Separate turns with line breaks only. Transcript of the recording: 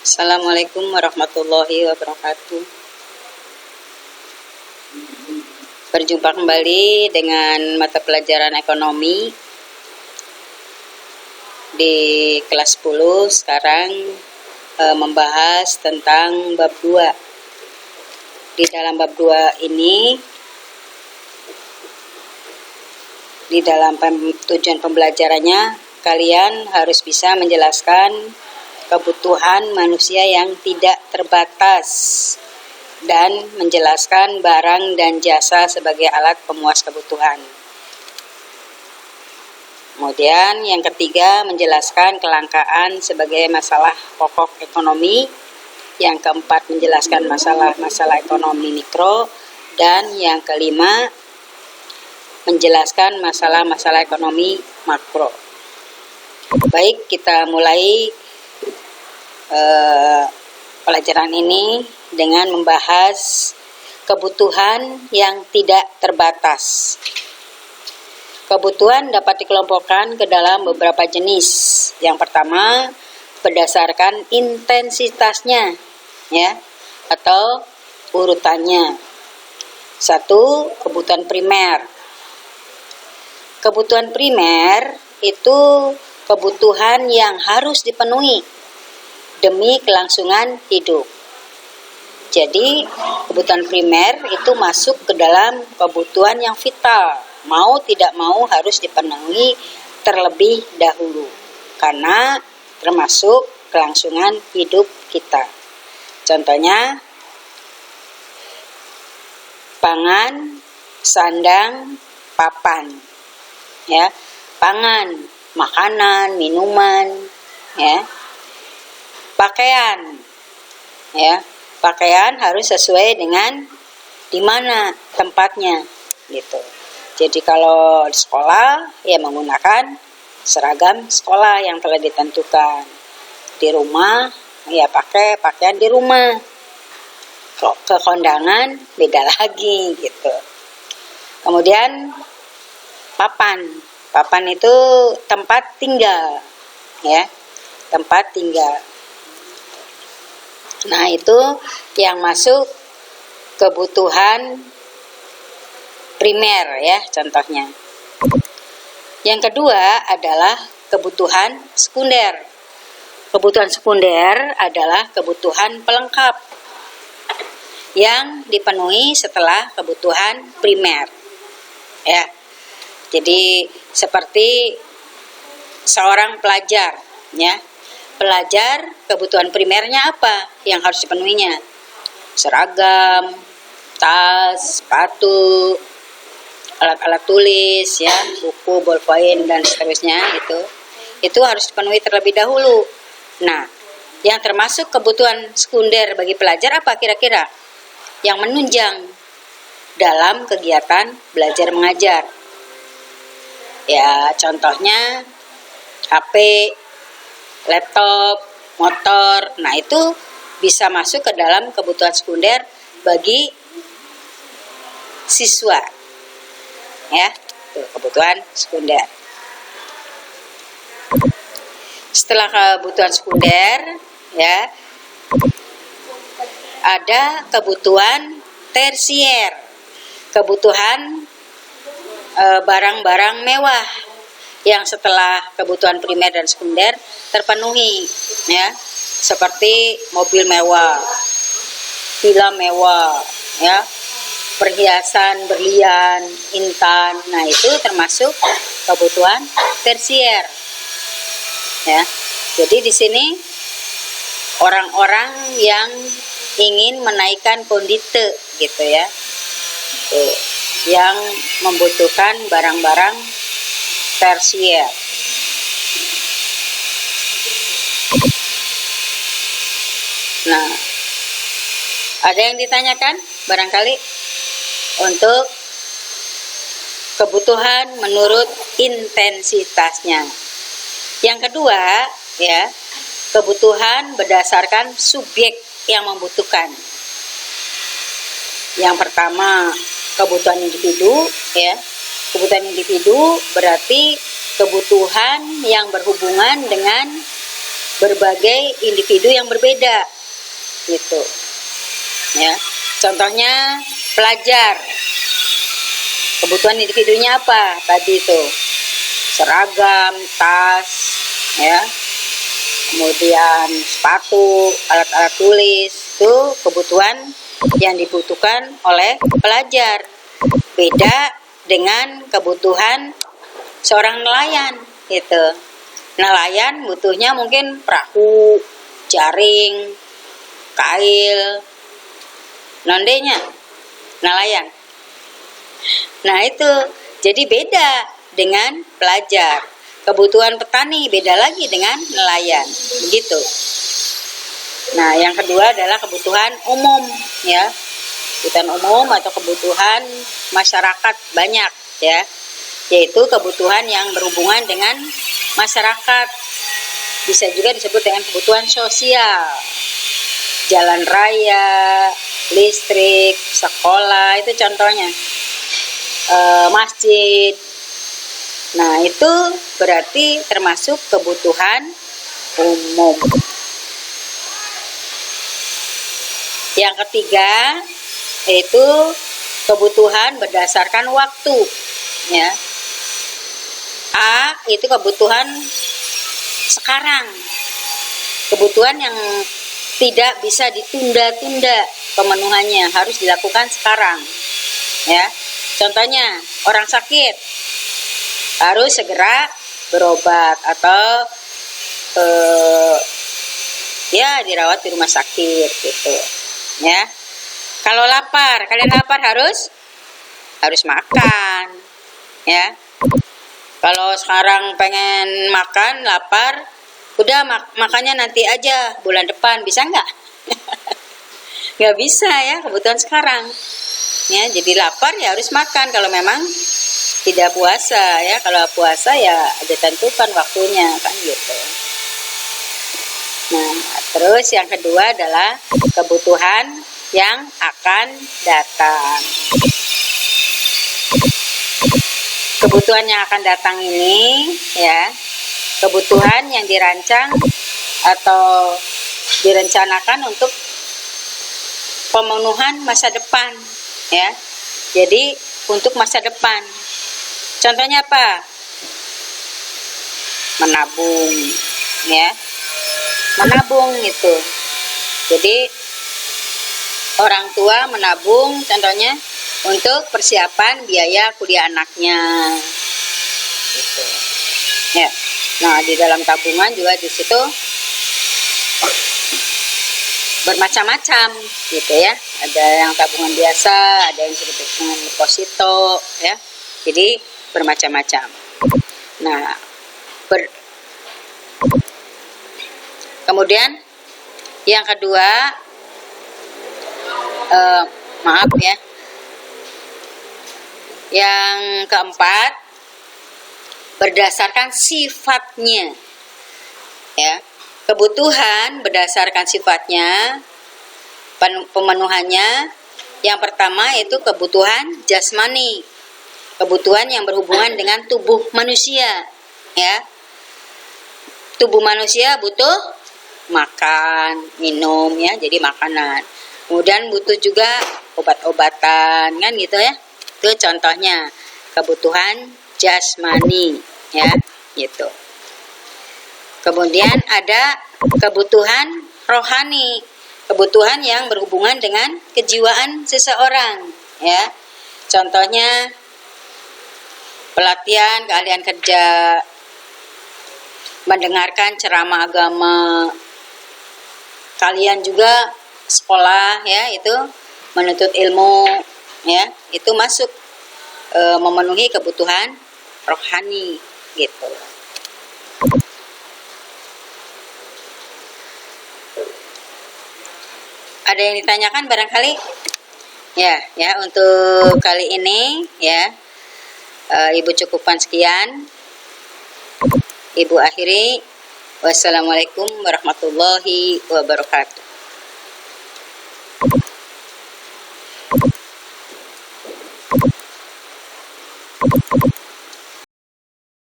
Assalamualaikum warahmatullahi wabarakatuh. Berjumpa kembali dengan mata pelajaran ekonomi di kelas 10. Sekarang membahas tentang bab 2. Di dalam bab 2 ini, di dalam tujuan pembelajarannya, kalian harus bisa menjelaskan kebutuhan manusia yang tidak terbatas dan menjelaskan barang dan jasa sebagai alat pemuas kebutuhan. Kemudian yang ketiga, menjelaskan kelangkaan sebagai masalah pokok ekonomi. Yang keempat, menjelaskan masalah-masalah ekonomi mikro. Dan yang kelima, menjelaskan masalah-masalah ekonomi makro. Baik, kita mulai pelajaran ini dengan membahas kebutuhan yang tidak terbatas. Kebutuhan dapat dikelompokkan ke dalam beberapa jenis. Yang pertama, berdasarkan intensitasnya, ya, atau urutannya. 1. Kebutuhan primer. Kebutuhan primer itu kebutuhan yang harus dipenuhi demi kelangsungan hidup. Jadi, kebutuhan primer itu masuk ke dalam kebutuhan yang vital. Mau tidak mau harus dipenuhi terlebih dahulu. Karena termasuk kelangsungan hidup kita. Contohnya, pangan, sandang, papan. Ya, pangan, makanan, minuman, ya. Pakaian, ya, pakaian harus sesuai dengan di mana tempatnya, gitu. Jadi kalau di sekolah, ya menggunakan seragam sekolah yang telah ditentukan. Di rumah, ya pakai pakaian di rumah. Kalau ke kondangan, beda lagi, gitu. Kemudian papan, papan itu tempat tinggal, ya, tempat tinggal. Nah, itu yang masuk kebutuhan primer, ya, contohnya. Yang kedua adalah kebutuhan sekunder. Kebutuhan sekunder adalah kebutuhan pelengkap yang dipenuhi setelah kebutuhan primer, ya. Jadi seperti seorang pelajar, ya. Pelajar, kebutuhan primernya apa yang harus dipenuhinya? Seragam, tas, sepatu, alat-alat tulis, ya, buku, bolpoin, dan seterusnya, itu harus dipenuhi terlebih dahulu. Nah, yang termasuk kebutuhan sekunder bagi pelajar apa kira-kira? Yang menunjang dalam kegiatan belajar mengajar. Ya, contohnya HP, laptop, motor. Nah, itu bisa masuk ke dalam kebutuhan sekunder bagi siswa. Ya, itu kebutuhan sekunder. Setelah kebutuhan sekunder, ya, ada kebutuhan tersier. Kebutuhan barang-barang mewah yang setelah kebutuhan primer dan sekunder terpenuhi, ya, seperti mobil mewah, villa mewah, ya, perhiasan berlian, intan. Nah, itu termasuk kebutuhan tersier, ya. Jadi di sini orang-orang yang ingin menaikkan kondite, gitu, ya, yang membutuhkan barang-barang tersier. Nah, ada yang ditanyakan barangkali untuk kebutuhan menurut intensitasnya. Yang kedua, ya, kebutuhan berdasarkan subjek yang membutuhkan. Yang pertama, kebutuhan individu, ya. Kebutuhan individu berarti kebutuhan yang berhubungan dengan berbagai individu yang berbeda gitu ya. Contohnya pelajar, kebutuhan individunya apa tadi itu? Seragam, tas ya, kemudian sepatu, alat-alat tulis, itu kebutuhan yang dibutuhkan oleh pelajar. Beda dengan kebutuhan seorang nelayan gitu. Nelayan butuhnya mungkin perahu, jaring, kail, nondenya nelayan. Nah itu jadi beda dengan pelajar. Kebutuhan petani beda lagi dengan nelayan, begitu. Nah, yang kedua adalah kebutuhan umum ya. Kebutuhan umum atau kebutuhan masyarakat banyak ya. Yaitu kebutuhan yang berhubungan dengan masyarakat. Bisa juga disebut dengan kebutuhan sosial. Jalan raya, listrik, sekolah, itu contohnya. Masjid. Nah, itu berarti termasuk kebutuhan umum. Yang ketiga yaitu kebutuhan berdasarkan waktu ya. A itu kebutuhan sekarang. Kebutuhan yang tidak bisa ditunda-tunda pemenuhannya, harus dilakukan sekarang. Ya. Contohnya, orang sakit harus segera berobat atau ya dirawat di rumah sakit gitu ya. Kalau lapar, kalian lapar harus makan ya. Kalau sekarang pengen makan, lapar, udah makannya nanti aja bulan depan, bisa nggak? Nggak bisa ya, kebutuhan sekarang ya. Jadi lapar ya harus makan kalau memang tidak puasa ya. Kalau puasa ya ditentukan waktunya kan gitu. Nah, terus yang kedua adalah kebutuhan yang akan datang. Kebutuhan yang akan datang ini ya, kebutuhan yang dirancang atau direncanakan untuk pemenuhan masa depan ya. Jadi untuk masa depan. Contohnya apa? Menabung ya. Menabung itu. Jadi orang tua menabung contohnya untuk persiapan biaya kuliah anaknya. Gitu. Ya. Nah, di dalam tabungan juga di situ bermacam-macam gitu ya. Ada yang tabungan biasa, ada yang disebut dengan deposito ya. Jadi bermacam-macam. Nah, kemudian yang kedua, maaf ya. Yang keempat, berdasarkan sifatnya ya. Kebutuhan berdasarkan sifatnya, pemenuhannya. Yang pertama itu kebutuhan jasmani, kebutuhan yang berhubungan dengan tubuh manusia ya. Tubuh manusia butuh makan, minum ya, jadi makanan. Kemudian butuh juga obat-obatan kan gitu ya. Itu contohnya kebutuhan jasmani ya, gitu. Kemudian ada kebutuhan rohani, kebutuhan yang berhubungan dengan kejiwaan seseorang ya. Contohnya pelatihan keahlian kerja, mendengarkan ceramah agama. Kalian juga sekolah ya, itu menuntut ilmu ya, itu masuk memenuhi kebutuhan rohani gitu. Ada yang ditanyakan barangkali? Ya, untuk kali ini ya, Ibu cukupkan sekian. Ibu akhiri. Wassalamualaikum warahmatullahi wabarakatuh.